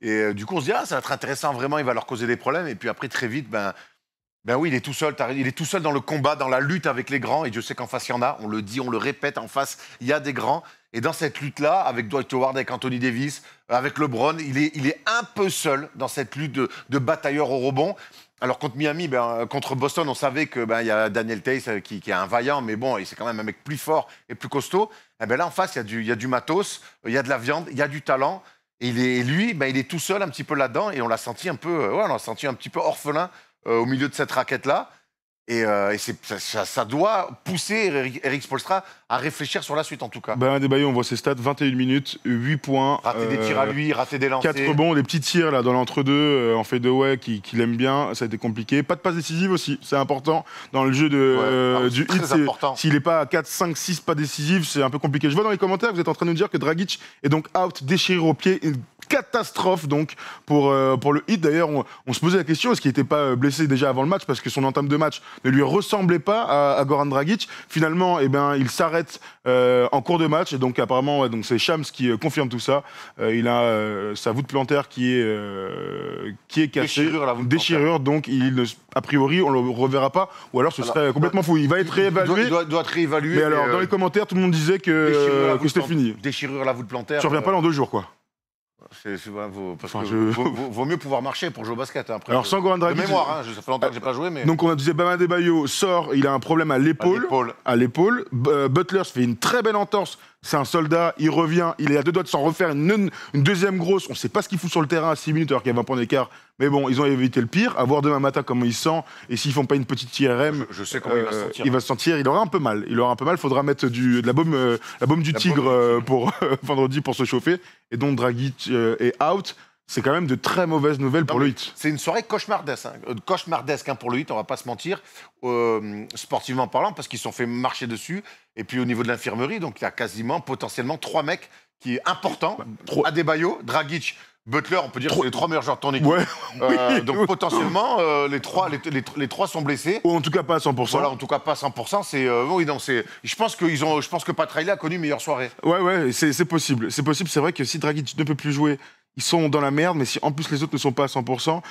Et du coup, on se dit, ça va être intéressant, vraiment, il va leur causer des problèmes. Et puis après, très vite, ben oui, il est tout seul. Il est tout seul dans le combat, dans la lutte avec les grands. Et Dieu sait qu'en face, il y en a. On le dit, on le répète. En face, il y a des grands. Et dans cette lutte-là, avec Dwight Howard, avec Anthony Davis, avec LeBron, il est un peu seul dans cette lutte de batailleur au rebond. Alors contre Miami, contre Boston, on savait que il y a Daniel Theis qui est un vaillant, mais bon, c'est quand même un mec plus fort et plus costaud. Et là, en face, il y a du matos, il y a de la viande, il y a du talent. Et lui, il est tout seul un petit peu là-dedans. Et on l'a senti un peu, orphelin au milieu de cette raquette-là. Et ça doit pousser Eric Spoelstra à réfléchir sur la suite, en tout cas. Bam Adebayo, on voit ses stats, 21 minutes, 8 points. Rater des tirs à lui, rater des lancers. 4 rebonds, des petits tirs là, dans l'entre-deux, en fadeaway, qu'il aime bien. Ça a été compliqué. Pas de passe décisive aussi, c'est important. Dans le jeu du Heat, s'il n'est pas à 4, 5, 6 pas décisives, c'est un peu compliqué. Je vois dans les commentaires, vous êtes en train de nous dire que Dragic est donc out, déchiré au pied. Une catastrophe donc pour le Heat. D'ailleurs, on se posait la question, est-ce qu'il n'était pas blessé déjà avant le match, parce que son entame de match ne lui ressemblait pas à Goran Dragic. Finalement, il s'arrête en cours de match, et donc apparemment, donc c'est Shams qui confirme tout ça. Il a sa voûte plantaire qui est cassée. Déchirure, donc a priori, on le reverra pas, ou alors ce serait complètement fou. Il va être réévalué. Il doit être réévalué. Mais alors, dans les commentaires, tout le monde disait que c'était fini. Déchirure la voûte plantaire. Tu reviens pas dans 2 jours, quoi. Vaut mieux pouvoir marcher pour jouer au basket. Après, alors, sans Goran Dragic, de mémoire, ça fait longtemps que j'ai pas joué. Mais... Donc, on disait Bam Adebayo sort, il a un problème à l'épaule. Butler se fait une très belle entorse. C'est un soldat, il revient, il est à 2 doigts de s'en refaire une deuxième grosse. On ne sait pas ce qu'il fout sur le terrain à 6 minutes alors qu'il y a 20 points d'écart. Mais bon, ils ont évité le pire. À voir demain matin comment il se sent. Et s'ils font pas une petite IRM, je sais comment il va se sentir. Il va se sentir, il aura un peu mal. Il faudra mettre de la baume du tigre pour vendredi pour se chauffer. Et donc Dragic est out. C'est quand même de très mauvaises nouvelles pour le Heat. C'est une soirée cauchemardesque pour le Heat, on va pas se mentir, sportivement parlant, parce qu'ils se sont fait marcher dessus. Et puis au niveau de l'infirmerie, donc il y a potentiellement 3 mecs qui est important. Adebayo, Dragic, Butler, on peut dire que c'est les 3 meilleurs joueurs de ton équipe. Ouais. Donc potentiellement, les trois sont blessés. Ou en tout cas pas à 100%. Voilà, en tout cas pas à 100%. Je pense que Pat Riley a connu une meilleure soirée. Ouais, c'est possible. C'est possible. C'est vrai que si Dragic ne peut plus jouer, ils sont dans la merde, mais si en plus les autres ne sont pas à 100%,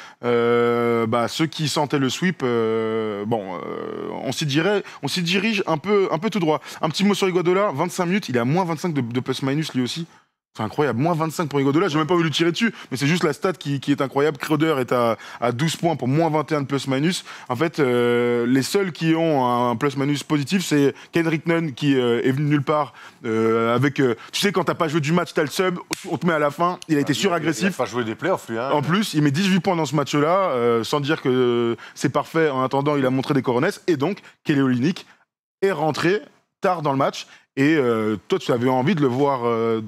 ceux qui sentaient le sweep, on s'y dirige un peu tout droit. Un petit mot sur Iguodala, 25 minutes, il est à moins 25 de plus-minus lui aussi. C'est incroyable, moins 25 pour Iguodala, j'ai même pas voulu le tirer dessus, mais c'est juste la stat qui est incroyable. Crowder est à 12 points pour moins 21 de plus-minus. En fait, les seuls qui ont un plus-minus positif, c'est Kendrick Nunn qui est venu nulle part avec... tu sais, quand t'as pas joué du match, t'as le sub, on te met à la fin, il a été suragressif. Il a pas joué des playoffs, lui. En plus, il met 18 points dans ce match-là, sans dire que c'est parfait. En attendant, il a montré des coronesses. Et donc, Kelly Olynyk est rentré tard dans le match. Et toi, tu avais envie de le voir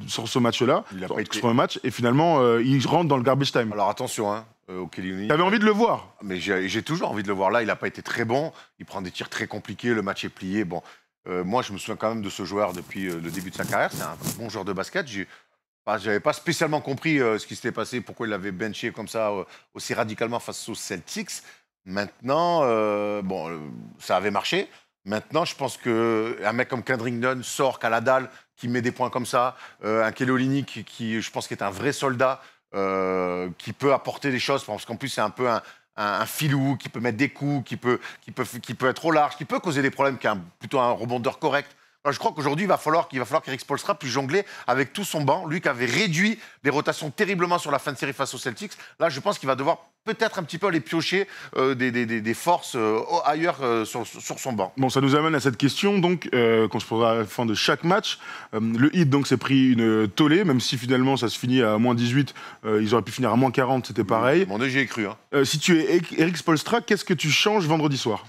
sur ce match-là, sur un match, et finalement, il rentre dans le garbage time. Alors attention, au Kelly Olynyk. T'avais envie de le voir? Mais j'ai toujours envie de le voir. Là, il n'a pas été très bon. Il prend des tirs très compliqués. Le match est plié. Bon, moi, je me souviens quand même de ce joueur depuis le début de sa carrière. C'est un bon joueur de basket. J'avais pas spécialement compris ce qui s'était passé, pourquoi il l'avait benché comme ça aussi radicalement face aux Celtics. Maintenant, ça avait marché. Maintenant, je pense qu'un mec comme Kendrick Nunn sort qu'à la dalle, qui met des points comme ça, un Kelly Olynyk qui, je pense, qui est un vrai soldat, qui peut apporter des choses, parce qu'en plus, c'est un peu un filou, qui peut mettre des coups, qui peut être au large, qui peut causer des problèmes, qui est plutôt un rebondeur correct. Alors, je crois qu'aujourd'hui, il va falloir qu'Eric Spoelstra puisse jongler avec tout son banc. Lui qui avait réduit les rotations terriblement sur la fin de série face aux Celtics. Là, je pense qu'il va devoir peut-être un petit peu aller piocher des forces ailleurs sur son banc. Bon, ça nous amène à cette question, donc, qu'on se posera à la fin de chaque match. Le Heat, donc, s'est pris une tollée, même si finalement ça se finit à moins 18. Ils auraient pu finir à moins 40, c'était pareil. Mon Dieu, j'y ai cru. Hein. Si tu es Eric Spoelstra, qu'est-ce que tu changes vendredi soir?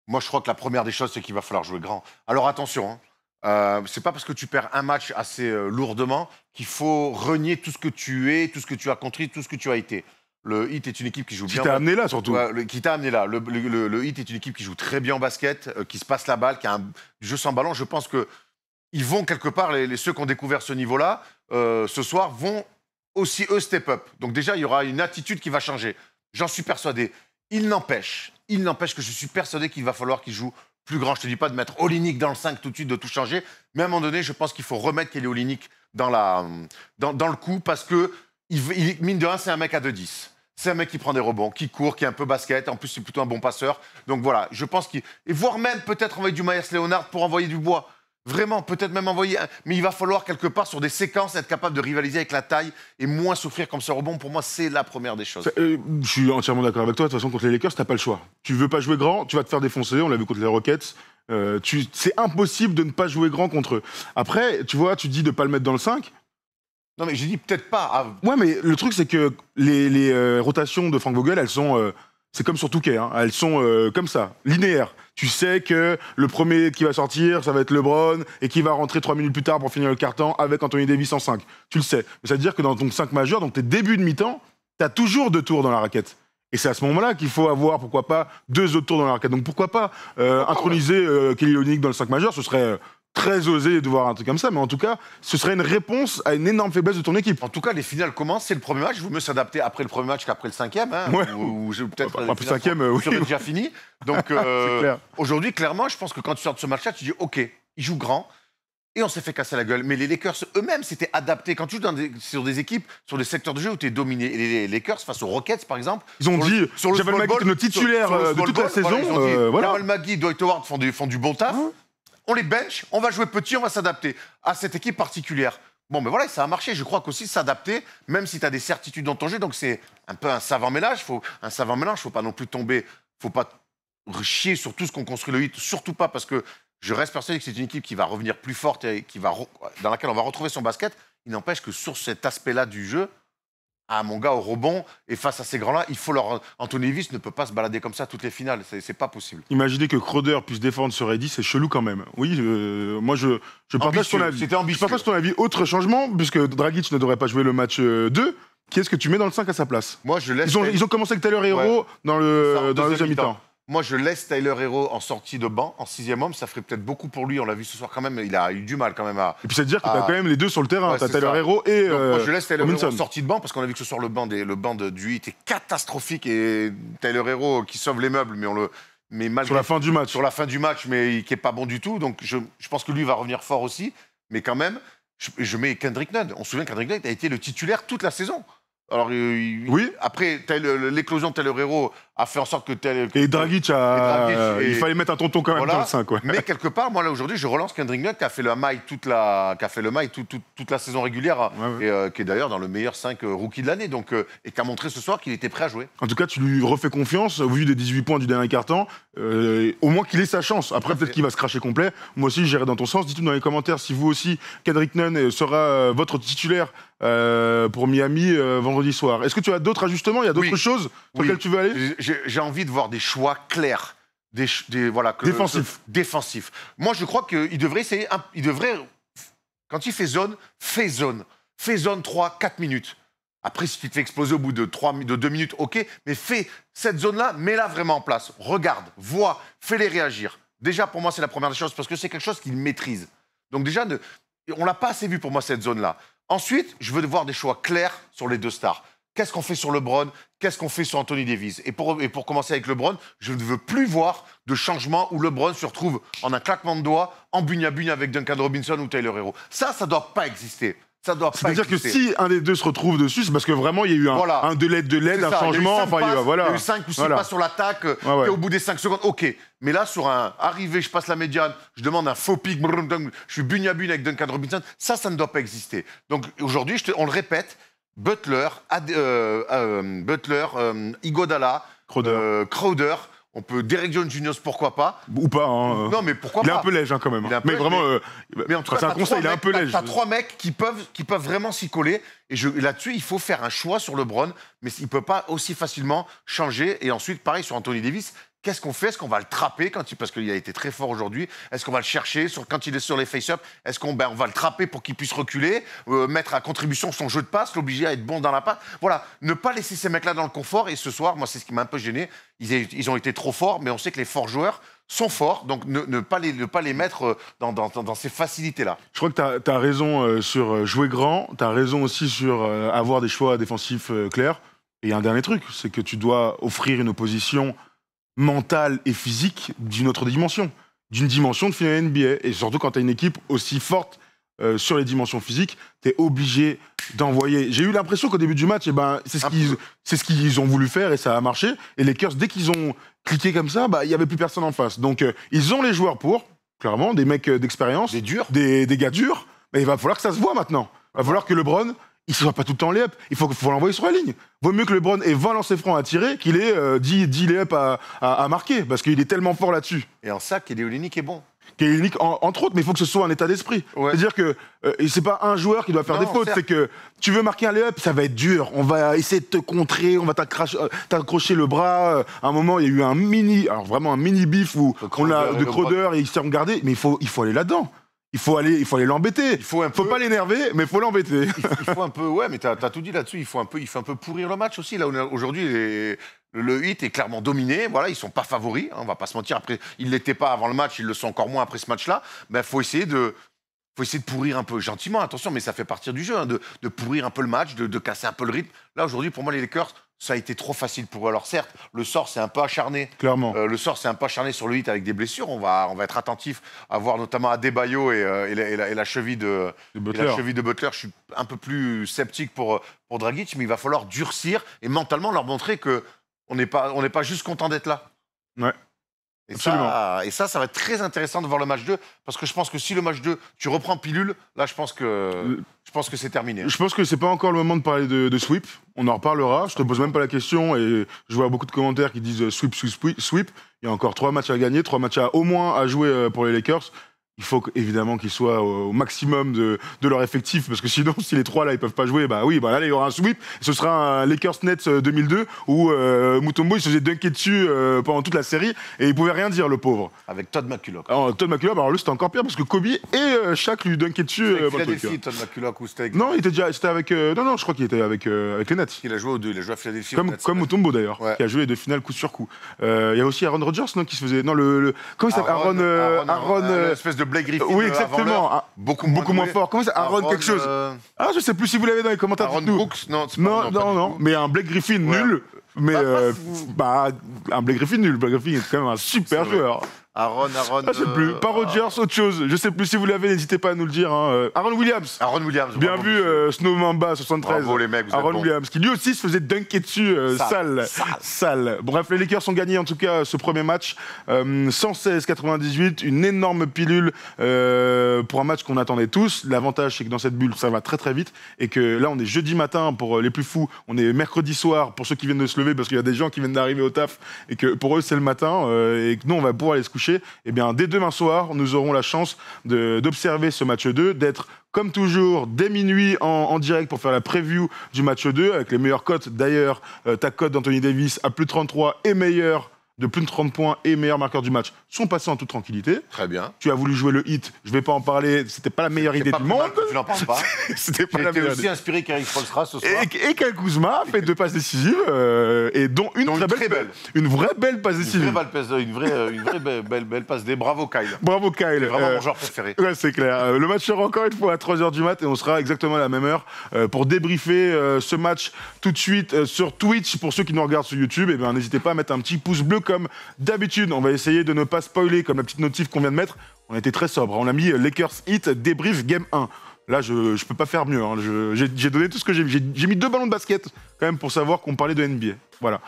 Moi, je crois que la première des choses, c'est qu'il va falloir jouer grand. Alors attention, c'est pas parce que tu perds un match assez lourdement qu'il faut renier tout ce que tu es, tout ce que tu as construit, tout ce que tu as été. Le Heat est une équipe qui joue bien. Qui t'a amené là, surtout. Qui t'a amené là. Le Heat est une équipe qui joue très bien au basket, qui se passe la balle, qui a un jeu sans ballon. Je pense qu'ils vont quelque part, ceux qui ont découvert ce niveau-là, ce soir, vont aussi, eux, step up. Donc déjà, il y aura une attitude qui va changer. J'en suis persuadé. Il n'empêche que je suis persuadé qu'il va falloir qu'il joue plus grand. Je te dis pas de mettre Olynyk dans le 5 tout de suite, de tout changer. Mais à un moment donné, je pense qu'il faut remettre Kelly Olynyk dans le coup parce que, mine de rien, c'est un mec à 2-10. C'est un mec qui prend des rebonds, qui court, qui est un peu basket. En plus, c'est plutôt un bon passeur. Donc voilà, je pense qu'il... Et voire même peut-être envoyer du Myers Leonard pour envoyer du bois. Vraiment, peut-être même envoyer... Mais il va falloir quelque part, sur des séquences, être capable de rivaliser avec la taille et moins souffrir comme ce rebond. Pour moi, c'est la première des choses. Je suis entièrement d'accord avec toi. De toute façon, contre les Lakers, t'as pas le choix. Tu veux pas jouer grand, tu vas te faire défoncer. On l'a vu contre les Rockets. C'est impossible de ne pas jouer grand contre eux. Après, tu vois, tu dis de pas le mettre dans le 5. Non, mais j'ai dit peut-être pas. Ouais, mais le truc, c'est que les rotations de Frank Vogel, elles sont... c'est comme sur Touquet, hein. Elles sont comme ça, linéaires. Tu sais que le premier qui va sortir, ça va être LeBron, et qui va rentrer 3 minutes plus tard pour finir le quart-temps avec Anthony Davis en 5. Tu le sais. Mais ça veut dire que dans ton 5 majeur, donc tes débuts de mi-temps, t'as toujours 2 tours dans la raquette. Et c'est à ce moment-là qu'il faut avoir, pourquoi pas, 2 autres tours dans la raquette. Donc pourquoi pas introniser Kelly Olynyk dans le 5 majeur, ce serait... très osé de voir un truc comme ça, mais en tout cas, ce serait une réponse à une énorme faiblesse de ton équipe. En tout cas, les finales commencent, c'est le premier match. Il vaut mieux s'adapter après le premier match qu'après le 5e. Hein, ouais. Ou peut-être après le 5e, oui. serait déjà fini. Donc aujourd'hui, clairement, je pense que quand tu sors de ce match-là, tu dis OK, ils jouent grand. Et on s'est fait casser la gueule. Mais les Lakers eux-mêmes s'étaient adaptés. Quand tu joues sur des équipes, sur des secteurs de jeu où tu es dominé, et les Lakers face aux Rockets, par exemple. Ils ont dit, Jamal Magui était notre titulaire de toute la saison. Voilà, Jamal Magui, Dwight Howard font du bon taf. On les bench, on va jouer petit, on va s'adapter à cette équipe particulière. Bon, mais voilà, ça a marché. Je crois qu'aussi s'adapter, même si tu as des certitudes dans ton jeu, donc c'est un peu un savant mélange. Faut pas non plus tomber, faut pas chier sur tout ce qu'on construit le Heat, surtout pas parce que je reste persuadé que c'est une équipe qui va revenir plus forte et dans laquelle on va retrouver son basket. Il n'empêche que sur cet aspect-là du jeu, mon gars, au rebond, et face à ces grands-là, Anthony Davis ne peut pas se balader comme ça toutes les finales. C'est pas possible. Imaginez que Crowder puisse défendre sur Eddy, c'est chelou quand même. Oui, moi je partage ton avis. C'était ambitieux. Je partage ton avis. Autre changement, puisque Dragic ne devrait pas jouer le match 2, qui est-ce que tu mets dans le 5 à sa place? Moi, je laisse. Ils ont commencé avec Tyler Hero dans la deuxième mi-temps. Moi, je laisse Tyler Hero en sortie de banc, en 6e homme. Ça ferait peut-être beaucoup pour lui. On l'a vu ce soir quand même. Il a eu du mal quand même à... Et puis, c'est à dire que tu as quand même les deux sur le terrain. Ouais, tu as Tyler Hero et moi, je laisse Tyler Hero en sortie de banc parce qu'on a vu que ce soir, le banc du Heat est catastrophique. Et Tyler Hero qui sauve les meubles, mais malgré... Sur la fin du match. Sur la fin du match, mais qui n'est pas bon du tout. Donc, je pense que lui va revenir fort aussi. Mais quand même, je mets Kendrick Nunn. On se souvient que Kendrick Nunn a été le titulaire toute la saison. Alors, oui. Après, l'éclosion de Tyler Hero a fait en sorte que... Et Dragic, il fallait mettre un tonton quand même dans le 5. Ouais. Mais quelque part, moi, là, aujourd'hui, je relance Kendrick Nunn qui a fait le maille toute la saison régulière, et qui est d'ailleurs dans le meilleur 5 rookie de l'année, et qui a montré ce soir qu'il était prêt à jouer. En tout cas, tu lui refais confiance, au vu des 18 points du dernier quart-temps, au moins qu'il ait sa chance. Après, peut-être qu'il va se cracher complet. Moi aussi, j'irai dans ton sens. Dites-nous dans les commentaires si vous aussi, Kendrick Nunn sera votre titulaire pour Miami vendredi soir. Est-ce que tu as d'autres ajustements? Il y a d'autres choses sur lesquelles tu veux aller? J'ai envie de voir des choix clairs. Défensifs. Moi, je crois qu'il devrait essayer... Quand il fait zone, fais zone. Fais zone 3-4 minutes. Après, si tu te fais exploser au bout de 2 minutes, OK. Mais fais cette zone-là, mets-la vraiment en place. Regarde, vois, fais-les réagir. Déjà, pour moi, c'est la première des choses, parce que c'est quelque chose qu'il maîtrise. Donc déjà, on l'a pas assez vu pour moi, cette zone-là. Ensuite, je veux voir des choix clairs sur les 2 stars. Qu'est-ce qu'on fait sur LeBron? Qu'est-ce qu'on fait sur Anthony Davis? Et pour commencer avec LeBron, je ne veux plus voir de changement où LeBron se retrouve en un claquement de doigts, en bugne à bugne avec Duncan Robinson ou Tyler Hero. Ça ne doit pas exister. Ça doit pas C'est-à-dire que exister. si un des deux se retrouve dessus, c'est parce que vraiment il y a eu un de l'aide, un changement. Il y a eu 5 ou 6 passes sur l'attaque, et au bout des 5 secondes, ok. Mais là, sur un arrivé, je passe la médiane, je demande un faux pic, je suis bugne à bugne avec Duncan Robinson, ça ne doit pas exister. Donc aujourd'hui, on le répète, Butler, Iguodala, Crowder, on peut Derek Jones Jr., pourquoi pas. Ou pas. Hein. Non, mais pourquoi pas. Il est pas. un peu léger hein, quand même. Mais vraiment, mais en tout cas, c'est un conseil, il est un peu léger. T'as 3 mecs qui peuvent vraiment s'y coller. Et là-dessus, il faut faire un choix sur LeBron, mais il ne peut pas aussi facilement changer. Et ensuite, pareil sur Anthony Davis. Qu'est-ce qu'on fait? Est-ce qu'on va le trapper parce qu'il a été très fort aujourd'hui? Est-ce qu'on va le chercher quand il est sur les face-up? Est-ce qu'on va le trapper pour qu'il puisse reculer, mettre à contribution son jeu de passe, l'obliger à être bon dans la passe? Voilà, ne pas laisser ces mecs-là dans le confort. Et ce soir, moi, c'est ce qui m'a un peu gêné. Ils ont été trop forts, mais on sait que les forts joueurs sont forts, donc ne pas les mettre dans ces facilités-là. Je crois que tu as raison sur jouer grand, tu as raison aussi sur avoir des choix défensifs clairs. Et il y a un dernier truc, c'est que tu dois offrir une opposition mentale et physique d'une autre dimension, d'une dimension de finale NBA. Et surtout quand tu as une équipe aussi forte sur les dimensions physiques, tu es obligé d'envoyer. J'ai eu l'impression qu'au début du match, c'est ce qu'ils ont voulu faire et ça a marché. Et les Lakers, dès qu'ils ont cliqué comme ça, il n'y avait plus personne en face. Donc ils ont les joueurs pour, clairement, des mecs d'expérience, des gars durs. Mais il va falloir que ça se voit maintenant. Il va falloir que LeBron, il ne soit pas tout le temps layup. Il faut l'envoyer sur la ligne. Vaut mieux que LeBron ait 20 lancers francs à tirer qu'il ait 10 layups à marquer, parce qu'il est tellement fort là-dessus. Et en ça, Kelly Olynyk est bon. Kelly Olynyk, entre autres, mais il faut que ce soit un état d'esprit. Ouais. C'est-à-dire que c'est pas un joueur qui doit faire des fautes, c'est que tu veux marquer un layup, ça va être dur. On va essayer de te contrer, on va t'accrocher le bras. À un moment, il y a eu un mini bif où on a de Crowder et ils se sont regardés, mais il faut aller là-dedans. Il faut aller l'embêter. Il faut pas l'énerver, mais il faut l'embêter. Il faut un peu, ouais, mais t'as tout dit là-dessus. Il faut un peu pourrir le match aussi. Là, aujourd'hui, le Heat est clairement dominé. Voilà, ils sont pas favoris. Hein, on va pas se mentir. Après, ils l'étaient pas avant le match. Ils le sont encore moins après ce match-là. Mais faut essayer de pourrir un peu gentiment. Attention, mais ça fait partie du jeu, hein, de pourrir un peu le match, de casser un peu le rythme. Là, aujourd'hui, pour moi, les Lakers, ça a été trop facile pour eux. Alors certes, le sort s'est un peu acharné. Clairement. Le sort s'est un peu acharné sur le Heat avec des blessures. On va être attentif à voir notamment Adebayo et la cheville de Butler. Je suis un peu plus sceptique pour Dragic, mais il va falloir durcir et mentalement leur montrer que on n'est pas juste content d'être là. Ouais. Et ça va être très intéressant de voir le match 2, parce que je pense que si le match 2, tu reprends pilule, là, je pense que c'est terminé. Je pense que c'est pas encore le moment de parler de sweep. On en reparlera. Je te pose même pas la question et je vois beaucoup de commentaires qui disent sweep. Il y a encore 3 matchs à gagner, 3 matchs au moins à jouer pour les Lakers. Il faut évidemment qu'ils soient au maximum de leur effectif, parce que sinon, si les 3 là ils peuvent pas jouer, là il y aura un sweep. Ce sera un Lakers Nets 2002 où Mutombo il se faisait dunker dessus pendant toute la série et il pouvait rien dire, le pauvre. Avec Todd McCulloch. Todd McCulloch, alors lui c'était encore pire parce que Kobe et Shaq lui dunkaient dessus. Philadelphie, Todd McCulloch ou c'était avec... Non, c'était avec non, je crois qu'il était avec les Nets. Il a joué aux deux, il a joué à Philadelphie. Comme Mutombo d'ailleurs, qui a joué les 2 finales coup sur coup. Il y a aussi Aaron Rodgers qui se faisait comment il s'appelle Aaron espèce de Blake Griffin. Oui, exactement. Beaucoup moins fort. Comment ça, Aaron quelque chose je sais plus si vous l'avez dans les commentaires. Aaron Brooks, non. Mais un Blake Griffin nul. Mais un Blake Griffin nul. Blake Griffin est quand même un super joueur. Aaron. Je sais plus. Pas Rodgers, autre chose. Je sais plus si vous l'avez, n'hésitez pas à nous le dire. Aaron Williams. Bien vu, Snow Mamba 73. Bravo les mecs, vous Aaron Williams, qui lui aussi se faisait dunker dessus, sale. Bref, les Lakers ont gagné en tout cas ce premier match, 116-98, une énorme pilule pour un match qu'on attendait tous. L'avantage, c'est que dans cette bulle, ça va très très vite et que là, on est jeudi matin pour les plus fous, on est mercredi soir pour ceux qui viennent de se lever parce qu'il y a des gens qui viennent d'arriver au taf et que pour eux, c'est le matin et que nous, on va pouvoir aller se coucher. Eh bien, dès demain soir, nous aurons la chance d'observer ce match 2, d'être comme toujours dès minuit en direct pour faire la preview du match 2 avec les meilleures cotes. D'ailleurs, ta cote d'Anthony Davis à plus de 33 est meilleure de plus de 30 points et meilleur marqueur du match sont passés en toute tranquillité. Très bien. Tu as voulu jouer le hit, je vais pas en parler, c'était pas la meilleure idée du monde. Tu n'en parles pas. C'était pas J'ai la été meilleure aussi idée. inspiré qu'Eric Spoelstra ce soir. Et Kyle Kuzma a fait 2 passes décisives, et dont une très belle. Une vraie belle passe décisive. Une vraie belle passe D. Bravo Kyle. Bravo Kyle. C'est vraiment mon joueur préféré. Ouais, c'est clair. Le match sera encore une fois à 3h du mat et on sera exactement à la même heure pour débriefer ce match tout de suite sur Twitch. Pour ceux qui nous regardent sur YouTube, eh bien, n'hésitez pas à mettre un petit pouce bleu comme d'habitude. On va essayer de ne pas spoiler comme la petite notif qu'on vient de mettre. On a été très sobre. On a mis Lakers Heat débrief game 1. Là, je peux pas faire mieux. Hein. J'ai donné tout ce que j'ai mis. J'ai mis 2 ballons de basket quand même pour savoir qu'on parlait de NBA. Voilà.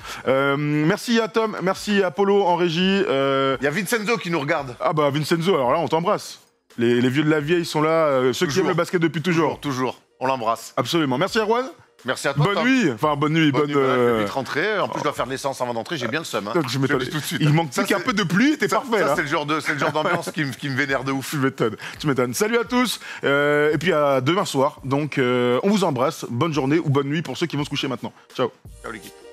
Merci à Tom, merci à Polo en régie. Il y a Vincenzo qui nous regarde. Ah bah Vincenzo, alors là, on t'embrasse. Les vieux de la vieille sont là, ceux qui aiment le basket depuis toujours. Toujours. On l'embrasse. Absolument. Merci Erwan. Merci à toi. Bonne Tom. nuit. Enfin, bonne nuit. Bonne nuit. Je vais vite rentrer. En plus, je dois faire de l'essence avant d'entrer. J'ai bien le seum. Hein. Je m'étonne. tout de suite. Il manque Ça, plus qu'un peu de pluie et t'es parfait. Ça, là. c'est le genre d'ambiance qui me vénère de ouf. Tu m'étonnes. Salut à tous. Et puis à demain soir. Donc, on vous embrasse. Bonne journée ou bonne nuit pour ceux qui vont se coucher maintenant. Ciao. Ciao l'équipe.